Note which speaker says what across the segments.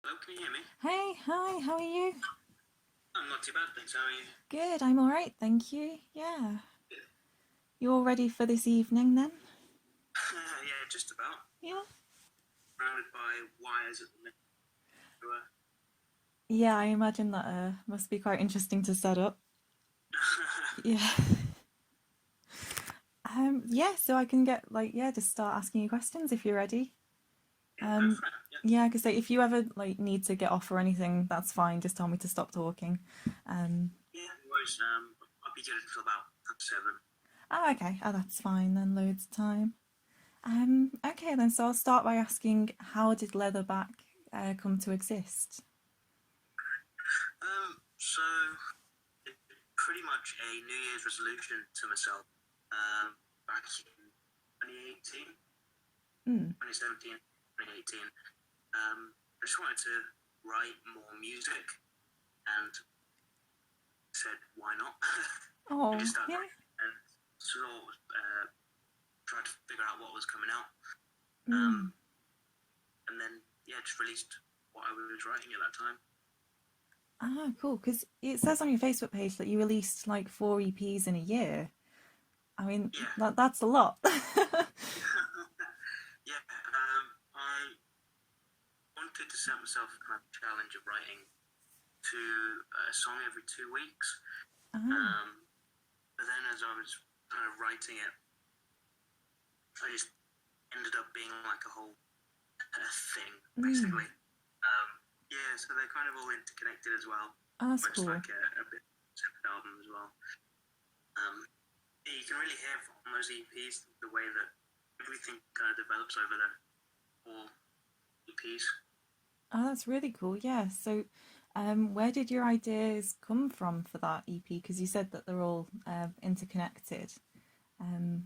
Speaker 1: Hello, can you hear me?
Speaker 2: Hey, hi, how are you?
Speaker 1: I'm not too bad, thanks. How are you?
Speaker 2: Good, I'm all right, thank you. Yeah.
Speaker 1: Good.
Speaker 2: You all ready for this evening then?
Speaker 1: Yeah, just about.
Speaker 2: Yeah.
Speaker 1: Surrounded by wires at the minute.
Speaker 2: Yeah, I imagine that must be quite interesting to set up. Yeah. Yeah, so I can get just start asking you questions if you're ready.
Speaker 1: Yeah, go
Speaker 2: Um
Speaker 1: for it. Yeah.
Speaker 2: yeah, because if you ever need to get off or anything, that's fine. Just tell me to stop talking. Um
Speaker 1: Yeah, no worries. I'll be good until about 7.
Speaker 2: okay. Oh, that's fine then, loads of time. Okay then, so I'll start by asking how did Leatherback come to exist?
Speaker 1: So it's pretty much a New Year's resolution to myself. Back in 2018,
Speaker 2: Mm.
Speaker 1: 2017, 2018. I just wanted to write more music and said, why not? I
Speaker 2: Oh,
Speaker 1: just started
Speaker 2: yeah.
Speaker 1: writing and sort of tried to figure out what was coming out.
Speaker 2: Mm.
Speaker 1: And then, yeah, just released what I was writing at that time.
Speaker 2: Ah, cool. Because it says on your Facebook page that you released like 4 EPs in a year. I mean,
Speaker 1: Yeah.
Speaker 2: that's a lot.
Speaker 1: Yeah. I wanted to set myself a kind of challenge of writing a song every 2 weeks.
Speaker 2: Ah.
Speaker 1: But then as I was kind of writing it, I just ended up being like a whole thing,
Speaker 2: Mm.
Speaker 1: basically. Yeah, so they're kind of all interconnected as well.
Speaker 2: Oh, that's
Speaker 1: But it's
Speaker 2: cool.
Speaker 1: like a bit separate album as well. Yeah, you can really hear on those EPs the way that everything kind of develops over the 4 EPs.
Speaker 2: Oh, that's really cool. Yeah. So, where did your ideas come from for that EP? Because you said that they're all interconnected.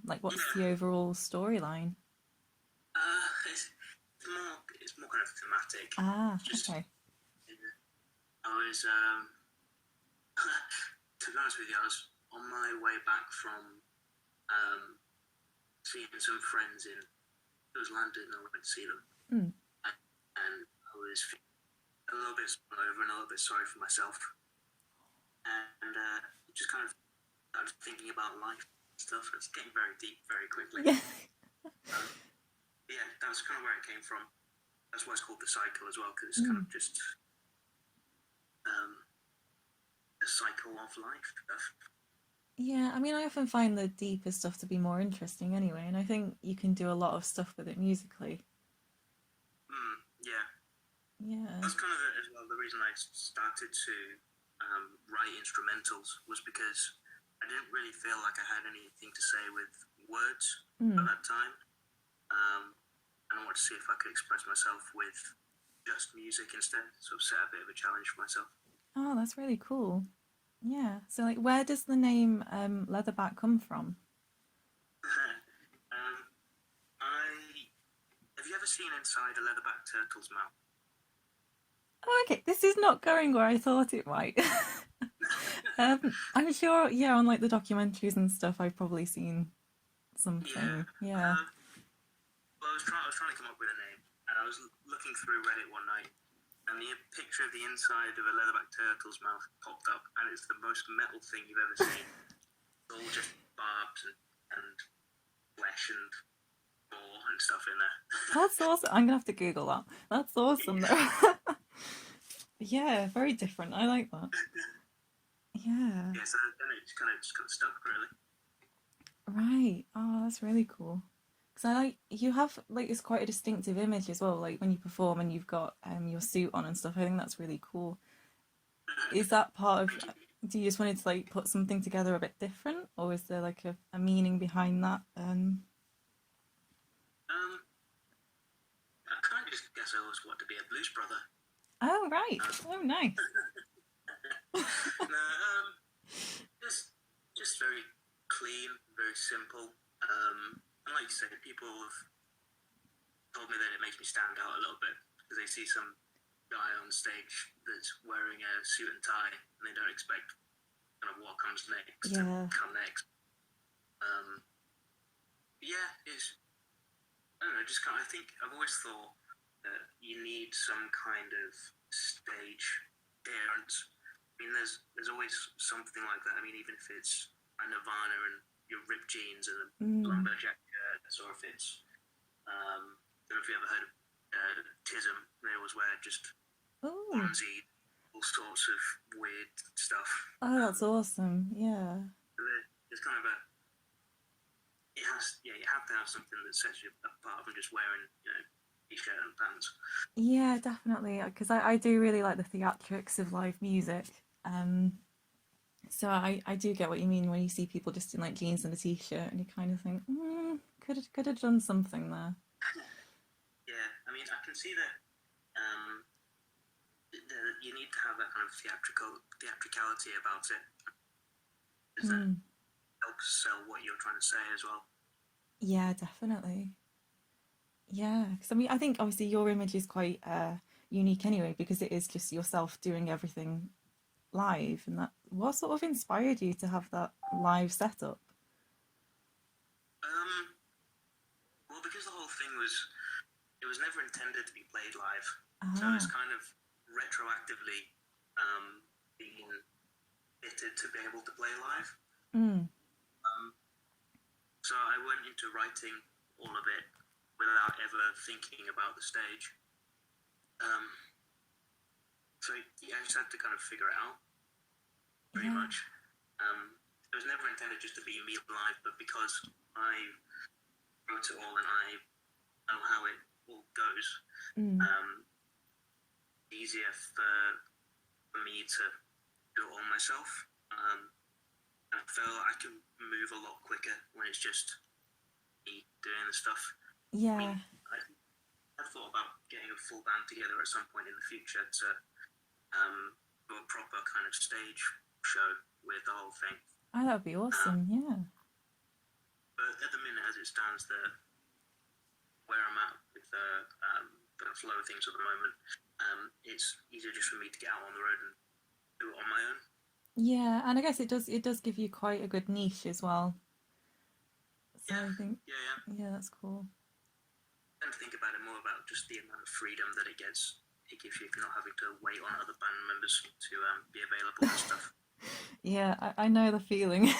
Speaker 2: Like, what's the
Speaker 1: Yeah,
Speaker 2: overall storyline?
Speaker 1: it's more kind of thematic.
Speaker 2: Ah,
Speaker 1: Just
Speaker 2: okay.
Speaker 1: I was to be honest with you, I was on my way back from um, seeing some friends in it was London. I went to see them,
Speaker 2: Mm.
Speaker 1: and I was a little bit over and a little bit sorry for myself, and just kind of started thinking about life and stuff. It's getting very deep very quickly.
Speaker 2: Yeah.
Speaker 1: Um, yeah, that's kind of where it came from. That's why it's called the cycle as well, because it's kind
Speaker 2: Mm.
Speaker 1: of just um, a cycle of life.
Speaker 2: Yeah, I mean, I often find the deeper stuff to be more interesting anyway, and I think you can do a lot of stuff with it musically.
Speaker 1: Yeah,
Speaker 2: Yeah.
Speaker 1: that's kind of as well the reason I started to write instrumentals was because I didn't really feel like I had anything to say with words at
Speaker 2: Mm.
Speaker 1: that time, and I wanted to see if I could express myself with just music instead. So set a bit of a challenge for myself.
Speaker 2: Oh, that's really cool. Yeah. So, like, where does the name Leatherback come from?
Speaker 1: um, I have you ever seen inside a leatherback turtle's mouth?
Speaker 2: Oh, okay. This is not going where I thought it might. I'm sure, yeah, on like the documentaries and stuff, I've probably seen
Speaker 1: Yeah.
Speaker 2: something. Yeah.
Speaker 1: Well, I was trying to come up with a name, and I was looking through Reddit one night, and the picture of the inside of a leatherback turtle's mouth popped up, and it's the most metal thing you've ever seen. It's all just barbs and flesh and gore and stuff in there.
Speaker 2: That's awesome. I'm gonna have to Google that. That's awesome
Speaker 1: Yeah.
Speaker 2: though. Yeah, very different. I like that. Yeah.
Speaker 1: Yeah, so then it just kind of stuck really.
Speaker 2: Right. Oh, that's really cool. Because I like you have like it's quite a distinctive image as well. Like when you perform and you've got your suit on and stuff. I think that's really cool. Is that part of?
Speaker 1: Thank you.
Speaker 2: Do you just wanted to like put something together a bit different, or is there like a meaning behind that?
Speaker 1: Um, I kind of just guess I always wanted to be a blues brother.
Speaker 2: Oh, right.
Speaker 1: Um,
Speaker 2: Oh, nice.
Speaker 1: no, just very clean, very simple. And like you say, people have told me that it makes me stand out a little bit because they see some guy on stage that's wearing a suit and tie, and they don't expect kind of what comes next to
Speaker 2: Yeah.
Speaker 1: come next. Yeah, it's I don't know, just kind of, I think I've always thought you need some kind of stage clearance. I mean, there's always something like that. I mean, even if it's a Nirvana and your ripped jeans and a lumberjack shirts, or if it's I don't know if you ever heard of Tism. They always wear just onesie, all sorts of weird stuff.
Speaker 2: Oh, that's awesome. Yeah.
Speaker 1: It's kind of a you have to have something that sets you apart from just wearing t-shirt and pants.
Speaker 2: Yeah, definitely. Because I do really like the theatrics of live music. So I do get what you mean when you see people just in like jeans and a t-shirt, and you kind of think, could have done something there.
Speaker 1: Yeah, I mean, I can see that. You need to have that kind of theatricality about it, because that helps sell what you're trying to say as well.
Speaker 2: Yeah, definitely. Yeah, because I mean, I think obviously your image is quite unique anyway, because it is just yourself doing everything live. And that, what sort of inspired you to have that live setup?
Speaker 1: Well, because the whole thing it was never intended to be played live, so
Speaker 2: Ah.
Speaker 1: it's kind of retroactively being fitted to be able to play live. So I went into writing all of it without ever thinking about the stage. So I just had to kind of figure it out, pretty much. It was never intended just to be me live, but because I wrote it all and I know how it all goes, easier for me to do it all myself. I feel I can move a lot quicker when it's just me doing the stuff.
Speaker 2: Yeah.
Speaker 1: I thought about getting a full band together at some point in the future to do a proper kind of stage show with the whole thing.
Speaker 2: Oh, that would be awesome. Yeah.
Speaker 1: But at the minute, as it stands, where I'm at with the flow of things at the moment, it's easier just for me to get out on the road and do it on my own.
Speaker 2: Yeah, and I guess it does give you quite a good niche as well. So
Speaker 1: yeah,
Speaker 2: I think
Speaker 1: yeah,
Speaker 2: that's cool.
Speaker 1: I tend to think about it more about just the amount of freedom that it gives you if you're not having to wait on other band members to be available and stuff.
Speaker 2: Yeah, I know the feeling.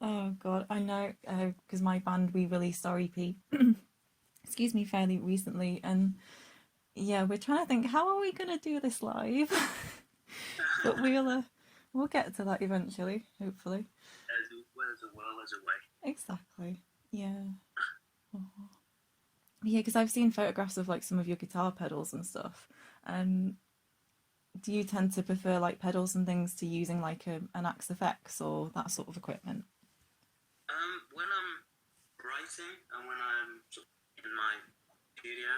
Speaker 2: Oh God, I know because my band, we released our EP, excuse me, fairly recently, and yeah, we're trying to think how are we gonna do this live, but we'll get to that eventually, hopefully.
Speaker 1: There's a will, there's a way.
Speaker 2: Exactly. Yeah. Oh. Yeah, because I've seen photographs of like some of your guitar pedals and stuff. Do you tend to prefer like pedals and things to using like an Axe FX or that sort of equipment?
Speaker 1: When I'm writing and when I'm in my studio,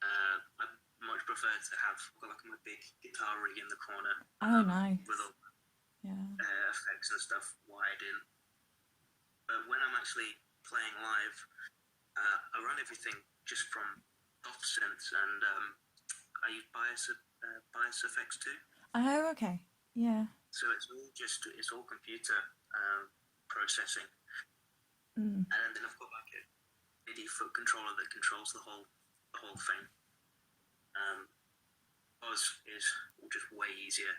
Speaker 1: I much prefer to have like my big guitar rig in the corner.
Speaker 2: Oh, nice.
Speaker 1: With all effects and stuff wired in. But when I'm actually playing live, I run everything just from soft synths, and I use bias effects too.
Speaker 2: Oh, okay. Yeah.
Speaker 1: So it's all computer processing, and then I've got like a MIDI foot controller that controls the whole thing. Oz is just way easier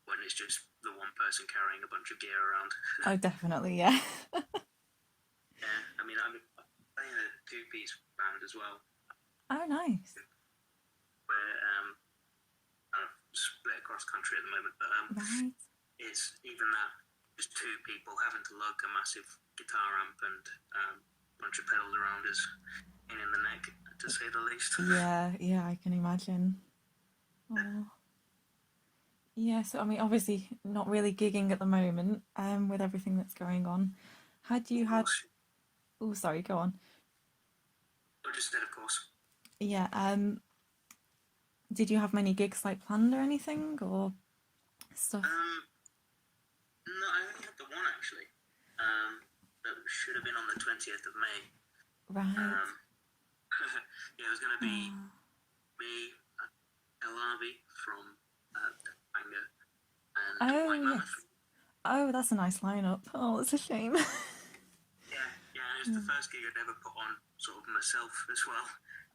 Speaker 1: when it's just the one person carrying a bunch of gear around.
Speaker 2: Oh, definitely, yeah.
Speaker 1: Yeah, I mean, I'm playing a two-piece band as well.
Speaker 2: Oh, nice.
Speaker 1: We're kind of split across country at the moment, but
Speaker 2: right.
Speaker 1: It's even that, just two people having to lug a massive guitar amp and a bunch of pedals around is in the neck, to say the least.
Speaker 2: Yeah, I can imagine. Oh. Yeah, so I mean, obviously not really gigging at the moment, with everything that's going on. Had you had? Oh, sorry, go on.
Speaker 1: I just said, of course.
Speaker 2: Yeah. Did you have many gigs like planned or anything or stuff?
Speaker 1: No, I only had the one actually. That should have been on the 20th of May.
Speaker 2: Right.
Speaker 1: Yeah, it was going to be me, Elavi from Banger, and White Mammoth.
Speaker 2: Yes. Oh, that's a nice lineup. Oh, it's a shame.
Speaker 1: Yeah, it was the first gig I'd ever put on, sort of myself as well.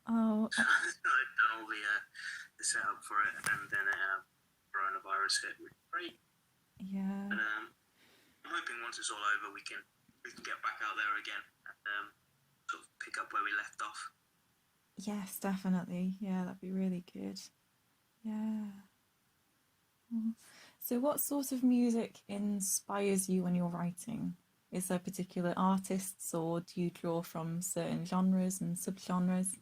Speaker 2: Oh,
Speaker 1: So I'd done all the setup for it, and then coronavirus hit, which was great.
Speaker 2: yeah.
Speaker 1: But I'm hoping once it's all over, we can get back out there again and sort of pick up where we left off.
Speaker 2: Yes, definitely. Yeah, that'd be really good. Yeah. So, what sort of music inspires you when you're writing? Is there particular artists, or do you draw from certain genres and subgenres?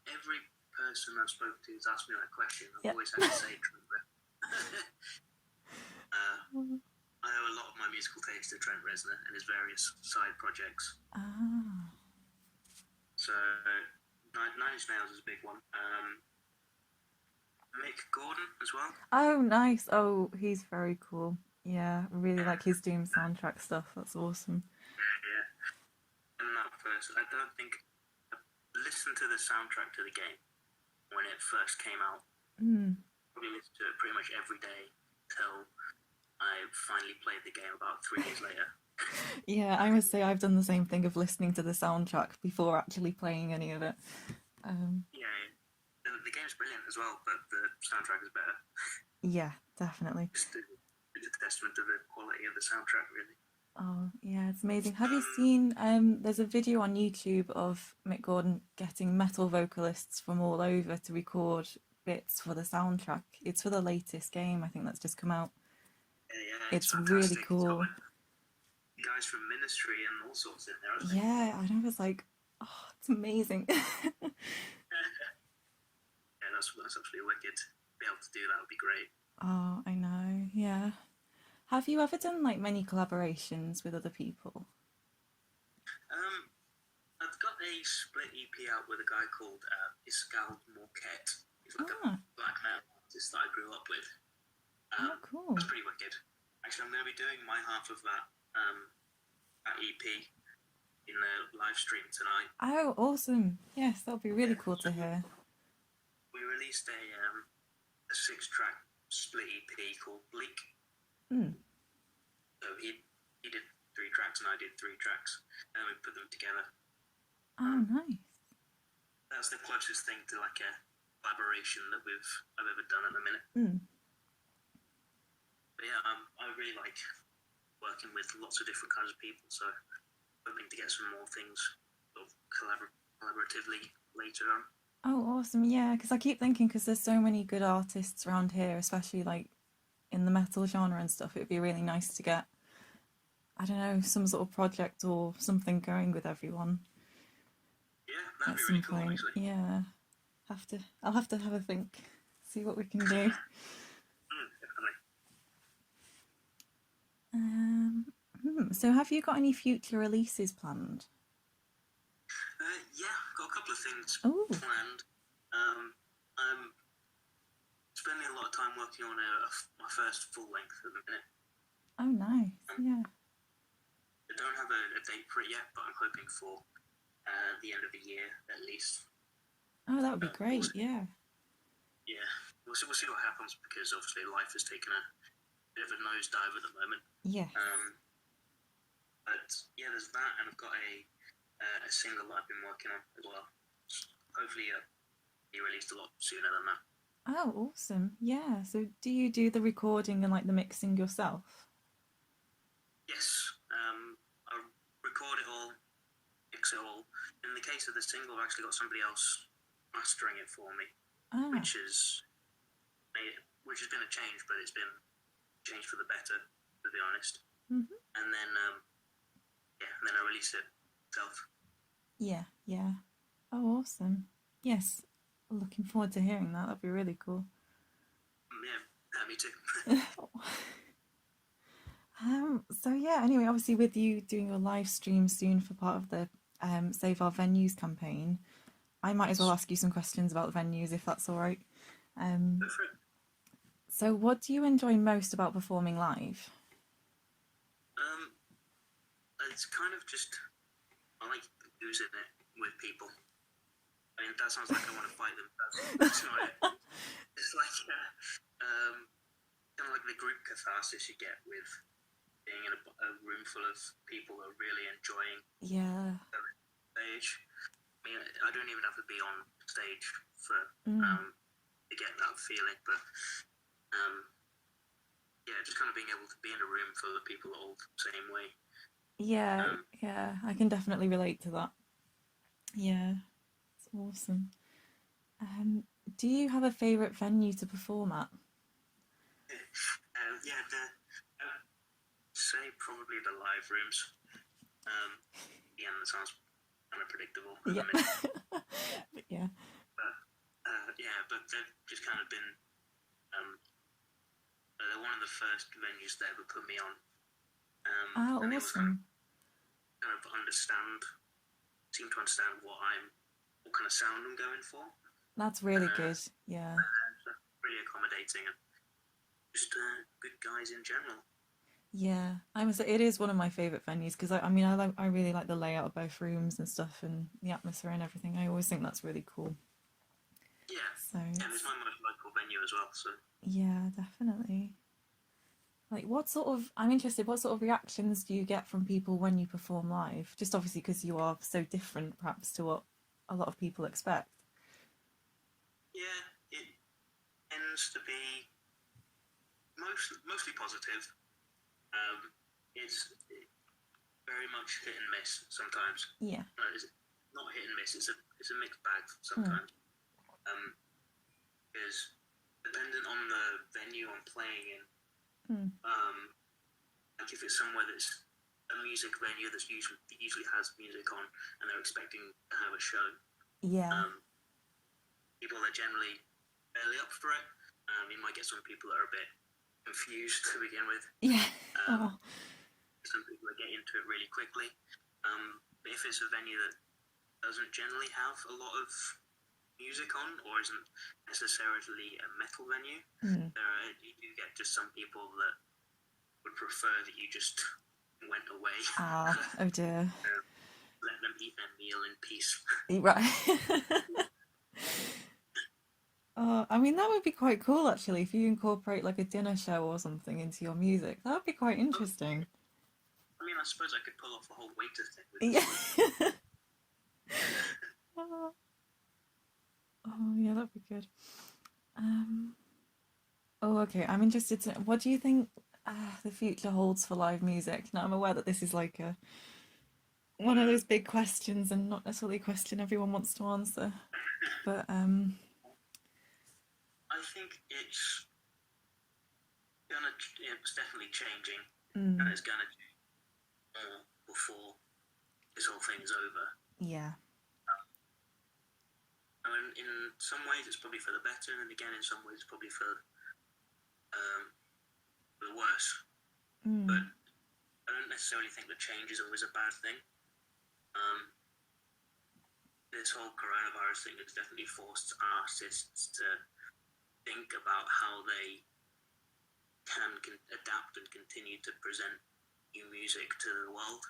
Speaker 1: Every person I've spoken to has asked me that question. I've
Speaker 2: Yeah.
Speaker 1: always had to say Trent. I owe a lot of my musical taste to Trent Reznor and his various side projects.
Speaker 2: Ah.
Speaker 1: So, Nine Inch Nails is a big one. Mick Gordon as well.
Speaker 2: Oh, nice. Oh, he's very cool. Yeah, I really like his Doom soundtrack stuff. That's awesome.
Speaker 1: Yeah. And that person, I don't think I listened to the soundtrack to the game when it first came out. Probably listened to it pretty much every day till I finally played the game about 3 years later.
Speaker 2: Yeah, I must say I've done the same thing of listening to the soundtrack before actually playing any of it.
Speaker 1: Yeah, the game's brilliant as well, but the soundtrack is better.
Speaker 2: Yeah, definitely.
Speaker 1: It's a testament to the quality of the soundtrack, really.
Speaker 2: Oh, yeah, it's amazing. Have you seen, there's a video on YouTube of Mick Gordon getting metal vocalists from all over to record bits for the soundtrack. It's for the latest game, I think that's just come out.
Speaker 1: Yeah,
Speaker 2: It's really cool.
Speaker 1: Guys from Ministry and all sorts in there,
Speaker 2: yeah, I know, it's like, oh, it's amazing.
Speaker 1: Yeah, that's absolutely wicked. Be able to do that would be great.
Speaker 2: Oh, I know, yeah. Have you ever done like many collaborations with other people?
Speaker 1: I've got a split EP out with a guy called Iskald Morquette. He's like a black metal artist that I grew up with.
Speaker 2: Oh, cool.
Speaker 1: It's pretty wicked. Actually, I'm going to be doing my half of that EP in the live stream tonight.
Speaker 2: Oh, awesome. Yes, that'll be really cool to hear.
Speaker 1: We released a 6-track split EP called Bleak. So he did 3 tracks and I did 3 tracks, and we put them together.
Speaker 2: Oh, nice.
Speaker 1: That's the closest thing to like a collaboration that I've ever done at the minute. But yeah, I really like working with lots of different kinds of people, so hoping to get some more things sort of collaboratively later on.
Speaker 2: Oh, awesome. Yeah, because I keep thinking, because there's so many good artists around here, especially like in the metal genre and stuff, it'd be really nice to get, I don't know, some sort of project or something going with everyone.
Speaker 1: Yeah, that'd
Speaker 2: at
Speaker 1: be
Speaker 2: some
Speaker 1: really cool,
Speaker 2: point.
Speaker 1: actually.
Speaker 2: Yeah, I'll have to have a think, see what we can do.
Speaker 1: Definitely.
Speaker 2: So have you got any future releases planned?
Speaker 1: Yeah, got a couple of things planned. I'm spending a lot of time working on my first full length at the minute.
Speaker 2: Oh, nice. Yeah.
Speaker 1: I don't have a date for it yet, but I'm hoping for the end of the year at least.
Speaker 2: Oh, that would be great. Yeah.
Speaker 1: Yeah, we'll see what happens, because obviously life has taken a bit of a nosedive at the moment.
Speaker 2: Yeah.
Speaker 1: But yeah, there's that, and I've got a single that I've been working on as well. Hopefully, be released a lot sooner than that.
Speaker 2: Oh, awesome. Yeah. So do you do the recording and like the mixing yourself?
Speaker 1: Yes. I record it all, mix it all. In the case of the single, I've actually got somebody else mastering it for me, which has been a change, but it's been a change for the better, to be honest. And then, and then I release it myself.
Speaker 2: Yeah. Oh, awesome. Yes. Looking forward to hearing that. That'd be really cool.
Speaker 1: Yeah, me too.
Speaker 2: So yeah, anyway, obviously with you doing your live stream soon for part of the Save Our Venues campaign, I might as well ask you some questions about the venues, if that's all right.
Speaker 1: Go for it.
Speaker 2: So what do you enjoy most about performing live?
Speaker 1: It's kind of just, I like using it with people. I mean, that sounds like I want to fight them. That's not it. It's like kind of like the group catharsis you get with being in a room full of people who are really enjoying
Speaker 2: Yeah.
Speaker 1: the stage. I mean, I I don't even have to be on stage for
Speaker 2: Mm.
Speaker 1: to get that feeling, but yeah, just kind of being able to be in a room full of people all the same way.
Speaker 2: Yeah,
Speaker 1: Um,
Speaker 2: yeah, I can definitely relate to that. Yeah, it's awesome. Um, do you have a favorite venue to perform at?
Speaker 1: yeah, I'd say probably the live rooms. Yeah, that sounds kind of predictable at
Speaker 2: Yeah.
Speaker 1: the minute,
Speaker 2: But yeah.
Speaker 1: but yeah, but they've just kind of been um, they're one of the first venues that ever put me on,
Speaker 2: Ah,
Speaker 1: and they always kind
Speaker 2: awesome.
Speaker 1: of seem to understand what kind of sound I'm going for,
Speaker 2: That's
Speaker 1: and
Speaker 2: really good. Yeah.
Speaker 1: so really accommodating and just good guys in general.
Speaker 2: Yeah. I must say it is one of my favorite venues because I mean I really like the layout of both rooms and stuff and the atmosphere and everything. I always think that's really cool.
Speaker 1: Yeah,
Speaker 2: So
Speaker 1: and it's
Speaker 2: it's
Speaker 1: my most local venue as well. So
Speaker 2: yeah, definitely. Like what sort of I'm interested, what sort of reactions do you get from people when you perform live? Just obviously because you are so different perhaps to what a lot of people expect.
Speaker 1: yeah, it tends to be mostly positive. It's very much hit and miss sometimes.
Speaker 2: Yeah.
Speaker 1: It's not hit and miss. It's a mixed bag
Speaker 2: Mm.
Speaker 1: sometimes. Because dependent on the venue I'm playing in,
Speaker 2: Mm.
Speaker 1: like if it's somewhere that's a music venue that's usually has music on and they're expecting to have a show,
Speaker 2: Yeah.
Speaker 1: people are generally fairly up for it. You might get some people that are a bit confused to begin with.
Speaker 2: Yeah.
Speaker 1: Um,
Speaker 2: Oh.
Speaker 1: some people that get into it really quickly. But if it's a venue that doesn't generally have a lot of music on or isn't necessarily a metal venue,
Speaker 2: Mm.
Speaker 1: you do get just some people that would prefer that you just went away.
Speaker 2: Ah, oh dear.
Speaker 1: Let them eat their meal in peace.
Speaker 2: Right. Oh, I mean, that would be quite cool actually if you incorporate like a dinner show or something into your music. That would be quite interesting.
Speaker 1: I mean, I suppose I could pull off the whole waiter thing with
Speaker 2: Yeah.
Speaker 1: this.
Speaker 2: Oh, oh, yeah, that'd be good. Um, oh, okay. I'm interested to. What do you think the future holds for live music? Now, I'm aware that this is like a one of those big questions and not necessarily a question everyone wants to answer. But
Speaker 1: I think it's definitely changing, and
Speaker 2: mm,
Speaker 1: it's gonna change more before this whole thing is over.
Speaker 2: yeah,
Speaker 1: I mean, in some ways, it's probably for the better, and again, in some ways, probably um, for the worse. But
Speaker 2: mm,
Speaker 1: I don't necessarily think the change is always a bad thing. This whole coronavirus thing has definitely forced artists to think about how they can adapt and continue to present new music to the world.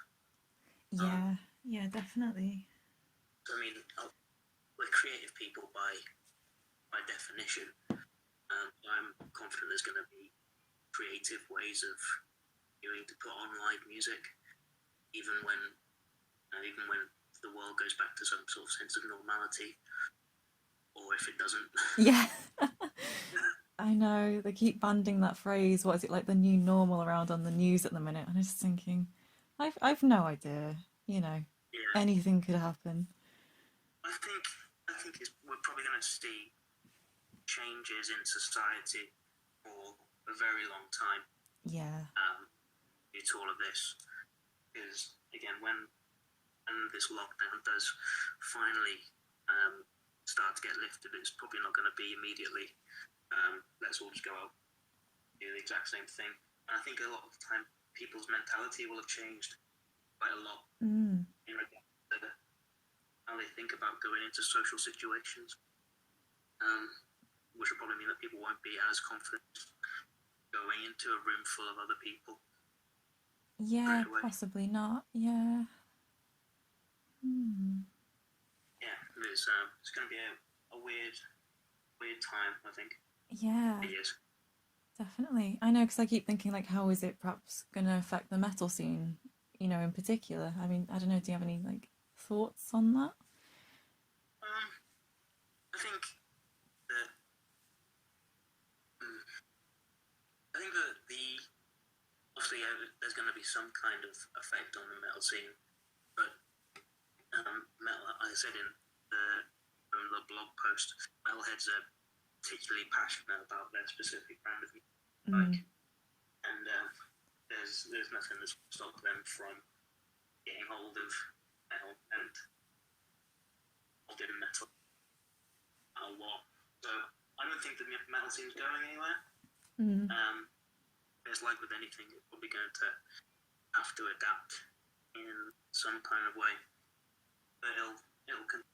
Speaker 2: yeah, yeah, definitely.
Speaker 1: I mean, we're creative people by definition. I'm confident there's going to be creative ways of doing to put on live music, even when the world goes back to some sort of sense of normality, or if it doesn't.
Speaker 2: Yeah. I know they keep banding that phrase. What is it like the new normal around on the news at the minute? And I'm just thinking, I've no idea. You know,
Speaker 1: Yeah,
Speaker 2: anything could happen.
Speaker 1: I think we're probably going to see changes in society for a very long time
Speaker 2: Yeah,
Speaker 1: due to all of this. Because again, when this lockdown does finally start to get lifted, it's probably not going to be immediately. Let's all just go out, do the exact same thing. And I think a lot of the time, people's mentality will have changed quite a lot in regards to how they think about going into social situations, which will probably mean that people won't be as confident going into a room full of other people
Speaker 2: yeah,
Speaker 1: straight away.
Speaker 2: possibly not. Yeah. Hmm.
Speaker 1: Yeah, it's going to be a weird time, I think.
Speaker 2: Yeah,
Speaker 1: It is.
Speaker 2: definitely. I know because I keep thinking like, how is it perhaps going to affect the metal scene? You know, in particular. I mean, I don't know. Do you have any like thoughts on that?
Speaker 1: think that I think that obviously there's going to be some kind of effect on the metal scene, but metal, like I said in the blog post, metalheads are particularly passionate about their specific brand of music, and there's nothing that's stopped them from getting hold of metal and modern metal a lot. So I don't think the metal scene's going anywhere. It's like with anything, it's probably going to have to adapt in some kind of way, but it'll continue.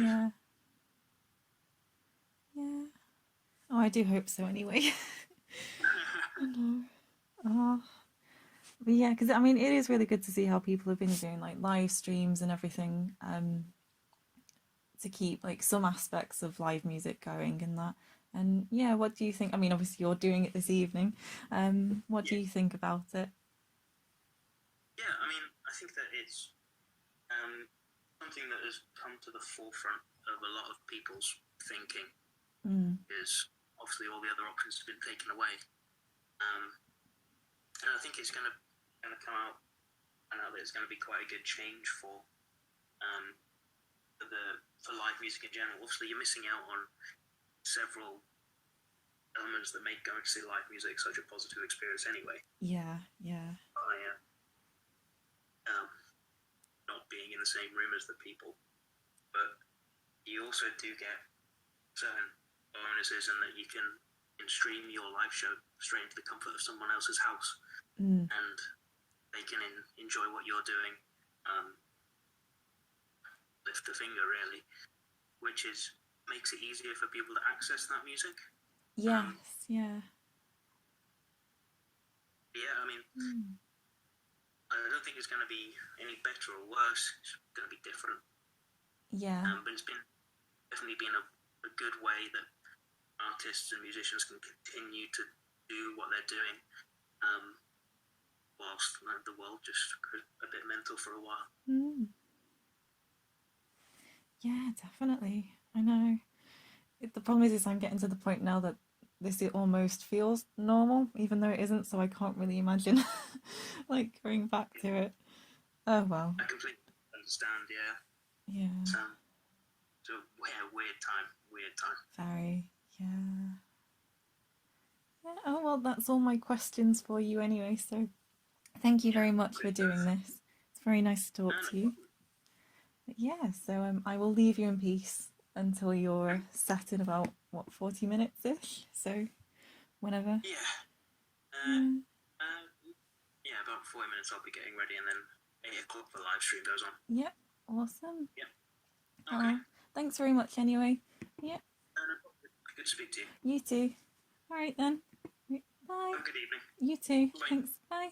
Speaker 2: Yeah. Oh, I do hope so anyway. No. Oh. But yeah, because I mean, it is really good to see how people have been doing like live streams and everything to keep like some aspects of live music going and that. And yeah, what do you think? I mean, obviously you're doing it this evening. What do you think about it?
Speaker 1: Yeah, I mean, I think that it's something that has come to the forefront of a lot of people's thinking. Is obviously all the other options have been taken away, and I think it's going to come out. I know that it's going to be quite a good change for live music in general. Obviously, you're missing out on several elements that make going to see live music such a positive experience anyway.
Speaker 2: Yeah.
Speaker 1: By not being in the same room as the people, but you also do get certain bonuses, and that you can stream your live show straight into the comfort of someone else's house, and they can enjoy what you're doing, lift the finger really, which makes it easier for people to access that music.
Speaker 2: Yes, yeah.
Speaker 1: Yeah, I mean, I don't think it's going to be any better or worse. It's going to be different.
Speaker 2: Yeah.
Speaker 1: But it's definitely been a good way that artists and musicians can continue to do what they're doing, whilst the world just goes a bit mental for a while.
Speaker 2: Yeah, definitely. I know. The problem is I'm getting to the point now that this almost feels normal, even though it isn't, so I can't really imagine like going back to it. Oh well.
Speaker 1: I completely understand, yeah.
Speaker 2: Yeah.
Speaker 1: It's a weird time.
Speaker 2: Very, yeah. Oh well, that's all my questions for you anyway, so thank you very much for doing this. It's very nice to talk to you. But yeah, so I will leave you in peace until you're set in about 40 minutes ish. So whenever.
Speaker 1: Yeah, about 40 minutes I'll be getting ready, and then 8 o'clock the live stream goes on.
Speaker 2: Yep, awesome.
Speaker 1: Yep. Okay.
Speaker 2: Thanks very much anyway. Yep.
Speaker 1: Good to speak to you.
Speaker 2: You too. All right then. Bye.
Speaker 1: Have a good evening.
Speaker 2: You too.
Speaker 1: Bye.
Speaker 2: Thanks. Bye.